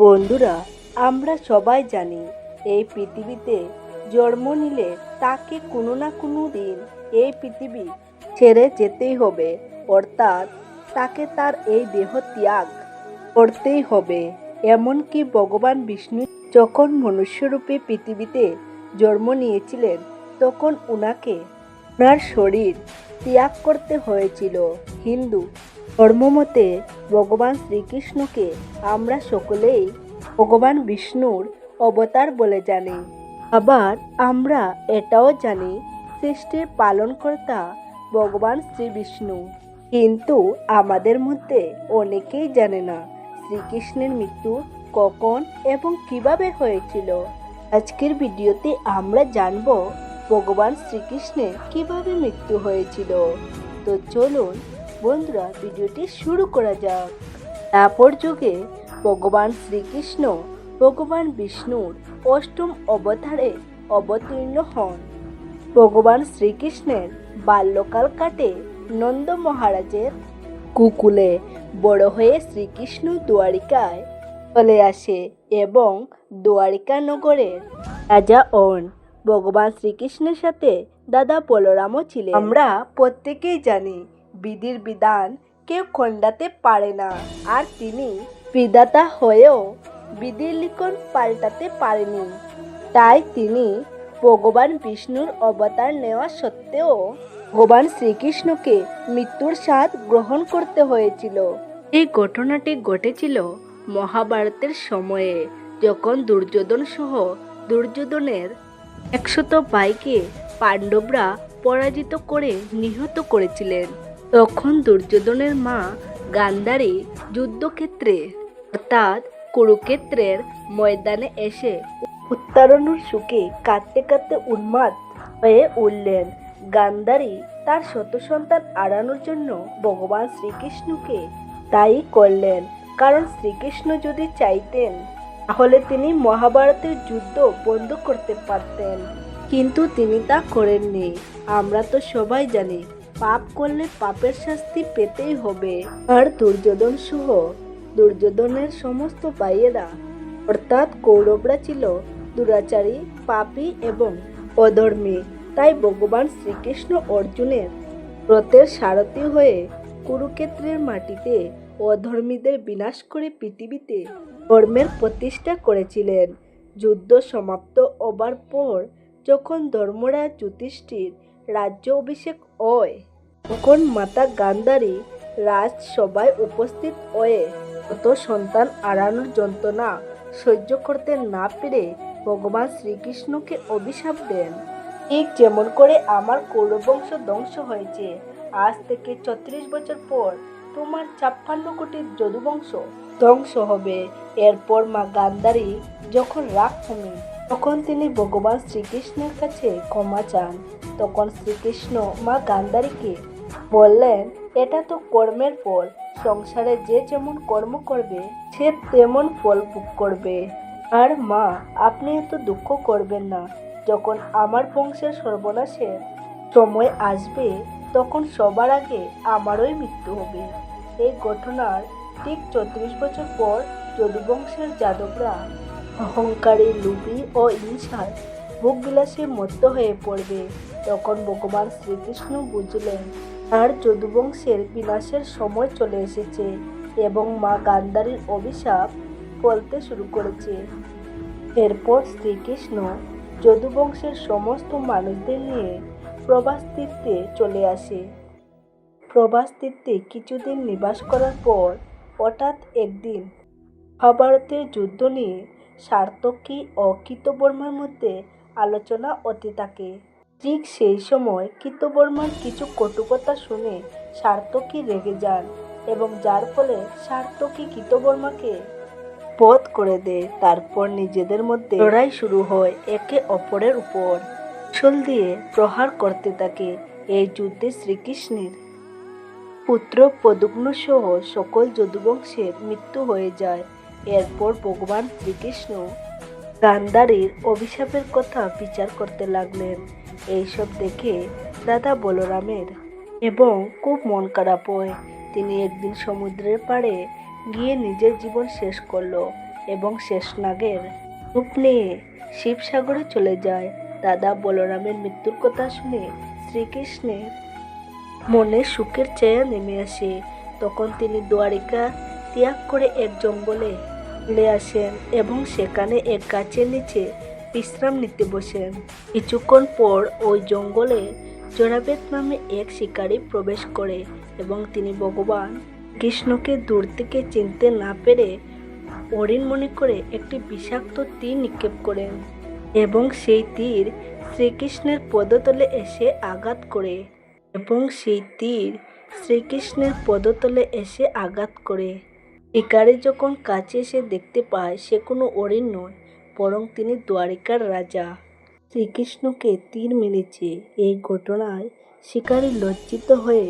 বন্ধুরা, আমরা সবাই জানি এই পৃথিবীতে জন্ম নিলে তাকে কোনো না কোনো দিন এই পৃথিবী ছেড়ে যেতেই হবে, অর্থাৎ তাকে তার এই দেহ ত্যাগ করতেই হবে। এমনকি ভগবান বিষ্ণু যখন মনুষ্যরূপে পৃথিবীতে জন্ম নিয়েছিলেন, তখন ওনার শরীর ত্যাগ করতে হয়েছিল। হিন্দু ধর্মমতে ভগবান শ্রীকৃষ্ণকে আমরা সকলেই ভগবান বিষ্ণুর অবতার বলে জানি। আবার আমরা এটাও জানি সৃষ্টির পালনকর্তা ভগবান শ্রী বিষ্ণু। কিন্তু আমাদের মধ্যে অনেকেই জানে না শ্রীকৃষ্ণের মৃত্যু কখন এবং কিভাবে হয়েছিল। আজকের ভিডিওতে আমরা জানব ভগবান শ্রীকৃষ্ণের কিভাবে মৃত্যু হয়েছিল। তো চলুন বন্ধুরা, ভিডিওটি শুরু করা যাক। তারপর যুগে ভগবান শ্রীকৃষ্ণ ভগবান বিষ্ণুর অষ্টম অবতারে অবতীর্ণ হন। ভগবান শ্রীকৃষ্ণের বাল্যকাল কাটে নন্দ মহারাজের কুকুলে। বড় হয়ে শ্রীকৃষ্ণ দ্বারিকায় চলে আসে এবং দ্বারিকা নগরের রাজা হন। ভগবান শ্রীকৃষ্ণের সাথে দাদা বলরামও ছিলেন। আমরা প্রত্যেকেই জানি বিধির বিধান কেউ খণ্ডাতে পারে না, আর তিনি বিধাতা হয়েও বিধির লিখন পাল্টাতে পারেনি। তাই তিনি ভগবান বিষ্ণুর অবতার নেওয়া সত্ত্বেও ভগবান শ্রীকৃষ্ণকে মৃত্যুর স্বাদ গ্রহণ করতে হয়েছিল। এই ঘটনাটি ঘটেছিল মহাভারতের সময়ে, যখন দুর্যোধন সহ দুর্যোধনের 100 ভাইকে পাণ্ডবরা পরাজিত করে নিহত করেছিলেন। তখন দুর্যোধনের মা গান্ধারী যুদ্ধক্ষেত্রে অর্থাৎ কুরুক্ষেত্রের ময়দানে এসে উত্তারণের সুখে কাঁদতে কাঁদতে উন্মাদ হয়ে উঠলেন। গান্ধারী তার শত সন্তান হারানোর জন্য ভগবান শ্রীকৃষ্ণকে দায়ী করলেন, কারণ শ্রীকৃষ্ণ যদি চাইতেন তাহলে তিনি মহাভারতের যুদ্ধ বন্ধ করতে পারতেন, কিন্তু তিনি তা করেননি। আমরা তো সবাই জানি পাপ করলে পাপের শাস্তি পেতেই হবে। আর দুর্যোধন সহ দুর্যোধনের সমস্ত ভাইয়েরা অর্থাৎ কৌরবরা ছিল দুরাচারী, পাপী এবং অধর্মী। তাই ভগবান শ্রীকৃষ্ণ অর্জুনের রথের সারথি হয়ে কুরুক্ষেত্রের মাটিতে অধর্মীদের বিনাশ করে পৃথিবীতে ধর্মের প্রতিষ্ঠা করেছিলেন। যুদ্ধ সমাপ্ত হবার পর যখন ধর্মরাজ যুধিষ্ঠির রাজ্য অভিষেক হয়, তখন মাতা গান্ধারী রাজসভায় উপস্থিত হয়ে শত সন্তান হারানোর যন্ত্রণা সহ্য করতে না পেরে ভগবান শ্রীকৃষ্ণকে অভিশাপ দেন। ঠিক যেমন করে আমার কৌরব বংশ ধ্বংস হয়েছে, আজ থেকে 34 বছর পর তোমার 56 কোটি যদুবংশ ধ্বংস হবে। এরপর মা গান্ধারী যখন রাগ কমে, তখন তিনি ভগবান শ্রীকৃষ্ণের কাছে ক্ষমা চান। তখন শ্রীকৃষ্ণ মা গান্ধারীকে বললেন, এটা তো কর্মের ফল, সংসারে যে যেমন কর্ম করবে সে তেমন ফল ভোগ করবে। আর মা, আপনি এত দুঃখ করবেন না। যখন আমার বংশের সর্বনাশের সময় আসবে, তখন সবার আগে আমারই মৃত্যু হবে। এই ঘটনার ঠিক 34 বছর পর যদুবংশের যাদবরা অহংকারী, লোভী ও হিংসার ভোগবিলাসে মত্ত হয়ে পড়বে। তখন ভগবান শ্রীকৃষ্ণ বুঝলেন আর যদুবংশের বিনাশের সময় চলে এসেছে এবং মা গান্ধারীর অভিশাপ ফলতে শুরু করেছে। এরপর শ্রীকৃষ্ণ যদুবংশের সমস্ত মানুষদের নিয়ে প্রভাস তীর্থে চলে আসে। প্রভাস তীর্থে কিছুদিন নিবাস করার পর হঠাৎ একদিন মহাভারতের যুদ্ধ নিয়ে সাত্যকী ও কৃতবর্মার মধ্যে আলোচনা হতে থাকে। ঠিক সেই সময় কৃতবর্মার কিছু কটু কথা শুনে সাত্যকী রেগে যান এবং যার ফলে সাত্যকী কৃতবর্মাকে বধ করে দেয়। তারপর নিজেদের মধ্যে লড়াই শুরু হয়, একে অপরের উপর ত্রিশূল দিয়ে প্রহার করতে থাকে। এই যুদ্ধে শ্রীকৃষ্ণের পুত্র প্রদ্যুম্ন সহ সকল যদুবংশের মৃত্যু হয়ে যায়। এরপর ভগবান শ্রীকৃষ্ণ গান্ধারীর অভিশাপের কথা বিচার করতে লাগলেন। এইসব দেখে দাদা বলরামের এবং খুব মন খারাপ হয়। তিনি একদিন সমুদ্রের পাড়ে গিয়ে নিজের জীবন শেষ করল। এবং শেষনাগের রূপ নিয়ে শিবসাগরে চলে যায়। দাদা বলরামের মৃত্যুর কথা শুনে শ্রীকৃষ্ণের মনে সুখের ছায়া নেমে আসে। তখন তিনি দ্বারিকা ত্যাগ করে এক জঙ্গলে চলে আসেন এবং সেখানে এক গাছের নিচে বিশ্রাম নিতে বসেন। কিছুক্ষণ পর ওই জঙ্গলে জরাবেদ নামে এক শিকারী প্রবেশ করে এবং তিনি ভগবান কৃষ্ণকে দূর থেকে চিনতে না পেরে হরিণ মনে করে একটি বিষাক্ত তীর নিক্ষেপ করেন এবং সেই তীর শ্রীকৃষ্ণের পদতলে এসে আঘাত করে শিকারী যখন কাছে এসে দেখতে পায় সে কোনো হরিণ নয়, বরং তিনি দ্বারিকার রাজা শ্রীকৃষ্ণকে তীর মেরেছে। এই ঘটনায় শিকারী লজ্জিত হয়ে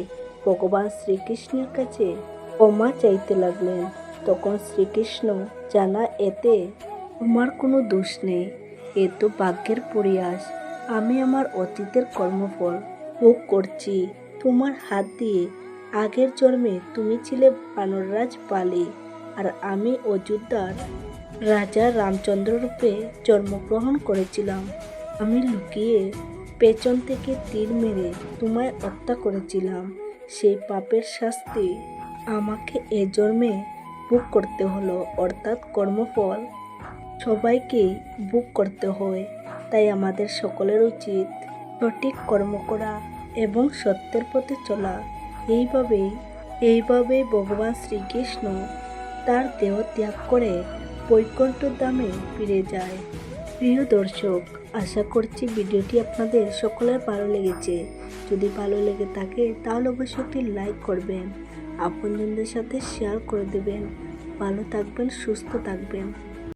ভগবান শ্রীকৃষ্ণের কাছে ক্ষমা চাইতে লাগলেন। তখন শ্রীকৃষ্ণ জানা, এতে তোমার কোনো দোষ নেই, এ তো ভাগ্যের পরিহাস। আমি আমার অতীতের কর্মফল ভোগ করছি তোমার হাত দিয়ে। আগের জন্মে তুমি ছিলে বানররাজ বালি আর আমি অযোধ্যার রাজা রামচন্দ্র রূপে জন্মগ্রহণ করেছিলাম। আমি লুকিয়ে পেছন থেকে তীর মেরে তোমায় হত্যা করেছিলাম। সেই পাপের শাস্তি আমাকে এ জন্মে ভোগ করতে হলো। অর্থাৎ কর্মফল সবাইকেই ভোগ করতে হয়। তাই আমাদের সকলের উচিত সঠিক কর্ম করা এবং সত্যের পথে চলা। এইভাবেই ভগবান শ্রীকৃষ্ণ তার দেহ ত্যাগ করে বৈকুণ্ঠ ধামে ফিরে যায়। প্রিয় দর্শক, আশা করছি ভিডিওটি আপনাদের সকলের ভালো লেগেছে। যদি ভালো লেগে থাকে তাহলে অবশ্যই একটি লাইক করবেন, আপনজনদের সাথে শেয়ার করে দেবেন। ভালো থাকবেন, সুস্থ থাকবেন।